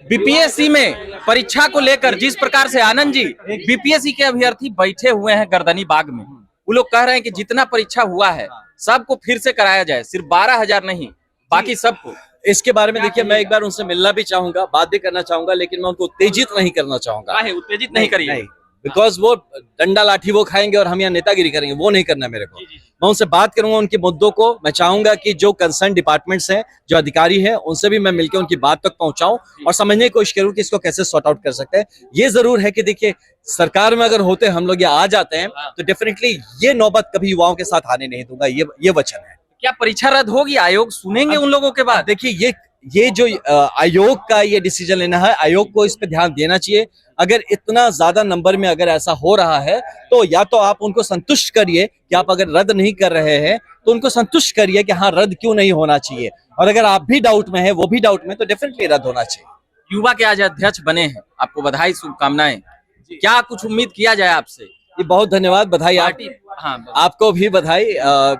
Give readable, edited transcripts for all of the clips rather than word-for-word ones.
BPSC में परीक्षा को लेकर जिस प्रकार से आनंद जी बीपीएससी के अभ्यर्थी बैठे हुए हैं गर्दनी बाग में, वो लोग कह रहे हैं कि जितना परीक्षा हुआ है सबको फिर से कराया जाए, सिर्फ 12,000 नहीं बाकी सबको। इसके बारे में देखिए, मैं एक बार उनसे मिलना भी चाहूंगा, बात भी करना चाहूंगा, लेकिन मैं उनको उत्तेजित नहीं करना चाहूंगा। उत्तेजित नहीं करिए, बिकॉज वो डंडा लाठी वो खाएंगे और हम यहाँ नेतागिरी करेंगे, वो नहीं करना मेरे को। मैं उनसे बात करूंगा उनके मुद्दों को। मैं चाहूंगा कि जो कंसर्न डिपार्टमेंट्स हैं, जो अधिकारी हैं, उनसे भी मैं मिलकर उनकी बात तक पहुंचाऊं और समझने की कोशिश करूं कि इसको कैसे सॉर्ट आउट कर सकते हैं। ये जरूर है कि देखिए, सरकार में अगर होते हम लोग यहाँ आ जाते हैं तो डेफिनेटली ये नौबत कभी युवाओं के साथ आने नहीं दूंगा, ये वचन है। क्या परीक्षा रद्द होगी? आयोग सुनेंगे उन लोगों के बाद? देखिए, ये जो आयोग का ये डिसीजन लेना है, आयोग को इस पे ध्यान देना चाहिए। अगर इतना ज्यादा नंबर में अगर ऐसा हो रहा है तो या तो आप उनको संतुष्ट करिए कि आप अगर रद्द नहीं कर रहे हैं तो उनको संतुष्ट करिए कि हाँ, रद्द क्यों नहीं होना चाहिए। और अगर आप भी डाउट में है, वो भी डाउट में, तो डेफिनेटली रद्द होना चाहिए। युवा के आज अध्यक्ष बने हैं, आपको बधाई, शुभकामनाएं। क्या कुछ उम्मीद किया जाए आपसे? ये बहुत धन्यवाद, बधाई आपको भी बधाई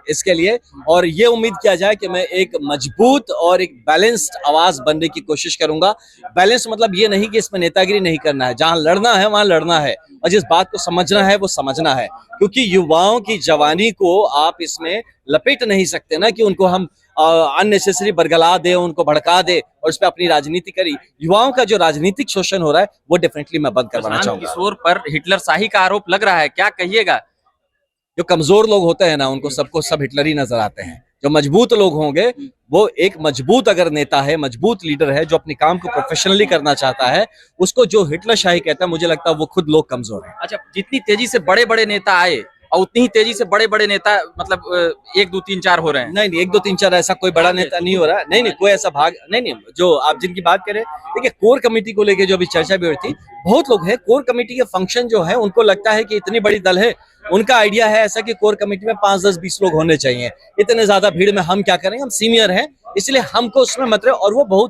इसके लिए। और ये उम्मीद किया जाए कि मैं एक मजबूत और एक बैलेंस्ड आवाज बनने की कोशिश करूंगा। बैलेंस मतलब ये नहीं कि इसमें नेतागिरी नहीं करना है, जहां लड़ना है वहां लड़ना है, और जिस बात को समझना है वो समझना है। क्योंकि युवाओं की जवानी को आप इसमें लपेट नहीं सकते ना कि उनको हम अननेसेसरी बरगला दे, उनको भड़का दे और उस पर अपनी राजनीति करी। युवाओं का जो राजनीतिक शोषण हो रहा है वो डेफिनेटली मैं बंद करवाना चाहूंगा। किशोर पर हिटलर शाही का आरोप लग रहा है, क्या कहिएगा? जो कमजोर लोग होते हैं ना, उनको सबको सब हिटलर ही नजर आते हैं। जो मजबूत लोग होंगे, वो एक मजबूत अगर नेता है, मजबूत लीडर है, जो अपने काम को प्रोफेशनली करना चाहता है, उसको जो हिटलर शाही कहता है, मुझे लगता है वो खुद लोग कमजोर हैं। अच्छा, जितनी तेजी से बड़े बड़े नेता आए और उतनी ही तेजी से बड़े बड़े नेता मतलब 1 2 3 4 हो रहे हैं। नहीं, 1 2 3 4 ऐसा कोई बड़ा नेता नहीं हो रहा। नहीं, कोई ऐसा भाग नहीं। जो आप जिनकी बात करें, देखिए, कोर कमेटी को लेके जो अभी चर्चा भी हुई थी, बहुत लोग हैं कोर कमेटी के फंक्शन जो है, उनको लगता है कि इतनी बड़ी दल है, उनका आइडिया है ऐसा कि कोर कमेटी में 5 10 20 लोग होने चाहिए। इतने ज्यादा भीड़ में हम क्या करेंगे, हम सीनियर हैं, इसलिए हमको उसमें मत रहे। और वो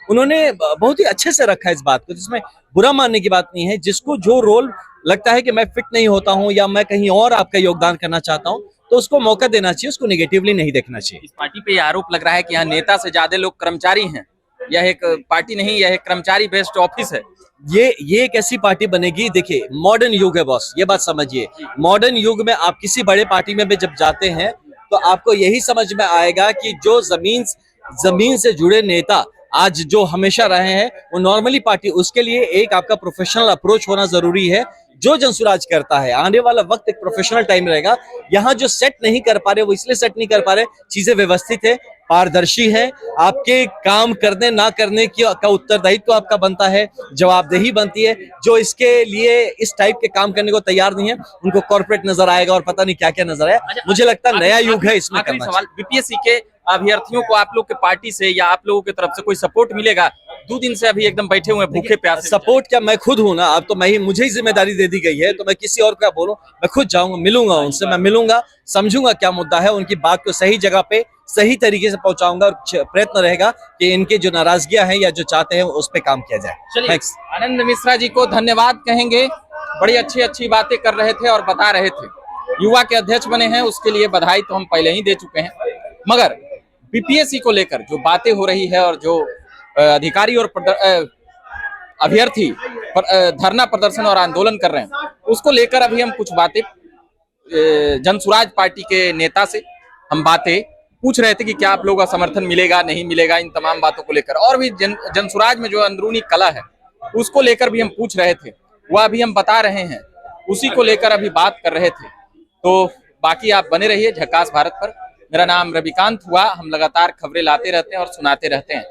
उन्होंने बहुत ही अच्छे से रखा है इस बात को, जिसमें बुरा मानने की बात नहीं है। जिसको जो रोल लगता है कि मैं फिट नहीं होता हूं या मैं कहीं और आपका योगदान करना चाहता हूं, तो उसको मौका देना चाहिए, उसको नेगेटिवली नहीं देखना चाहिए। इस पार्टी पे आरोप लग रहा है कि यहाँ नेता से ज्यादा लोग कर्मचारी हैं। यह एक पार्टी नहीं, यह एक कर्मचारी बेस्ड ऑफिस है। ये एक ऐसी पार्टी बनेगी, देखिए, मॉडर्न युग है बॉस, ये बात समझिए। मॉडर्न युग में आप किसी बड़े पार्टी में भी जब जाते हैं तो आपको यही समझ में आएगा कि जो जमीन से जुड़े नेता आज जो हमेशा रहे हैं, वो नॉर्मली पार्टी, उसके लिए एक आपका प्रोफेशनल अप्रोच होना जरूरी है। जो जनसुराज करता है, आने वाला वक्त एक प्रोफेशनल टाइम रहेगा। यहाँ जो सेट नहीं कर पा रहे, वो इसलिए सेट नहीं कर पा रहे, चीजें व्यवस्थित है, पारदर्शी है, आपके काम करने ना करने की का उत्तरदायित्व आपका बनता है, जवाबदेही बनती है। जो इसके लिए इस टाइप के काम करने को तैयार नहीं है, उनको कॉर्पोरेट नजर आएगा और पता नहीं क्या क्या नजर आएगा। मुझे लगता है नया युग है इसमें करना। सवाल, बीपीएससी के अभ्यर्थियों को आप लोग के पार्टी से या आप लोगों की तरफ से कोई सपोर्ट मिलेगा? 2 दिन से अभी एकदम बैठे हुए भूखे प्यासे। सपोर्ट क्या, मैं खुद हूं ना, अब तो मुझे ही जिम्मेदारी दे दी गई है, तो मैं किसी और क्या बोलूं। मैं खुद जाऊंगा, मिलूंगा उनसे, मैं मिलूंगा, समझूंगा क्या मुद्दा है, उनकी बात को सही जगह पे सही तरीके से पहुंचाऊंगा और प्रयत्न रहेगा कि इनके जो नाराजगियां हैं या जो चाहते हैं उस पर काम किया जाए। चलिए, आनंद मिश्रा जी को धन्यवाद कहेंगे, बड़ी अच्छी बातें कर रहे थे और बता रहे थे। युवा के अध्यक्ष बने हैं, उसके लिए बधाई तो हम पहले ही दे चुके हैं, मगर बीपीएससी को लेकर जो बातें हो रही है और जो अधिकारी और अभ्यर्थी धरना प्रदर्शन और आंदोलन कर रहे हैं, उसको लेकर अभी हम कुछ बातें जनसुराज पार्टी के नेता से हम बातें पूछ रहे थे कि क्या आप लोगों का समर्थन मिलेगा नहीं मिलेगा, इन तमाम बातों को लेकर। और भी जनसुराज में जो अंदरूनी कला है उसको लेकर भी हम पूछ रहे थे, वह अभी हम बता रहे हैं, उसी को लेकर अभी बात कर रहे थे। तो बाकी आप बने रहिए झकास भारत पर। मेरा नाम रविकांत हुआ, हम लगातार खबरें लाते रहते हैं और सुनाते रहते हैं।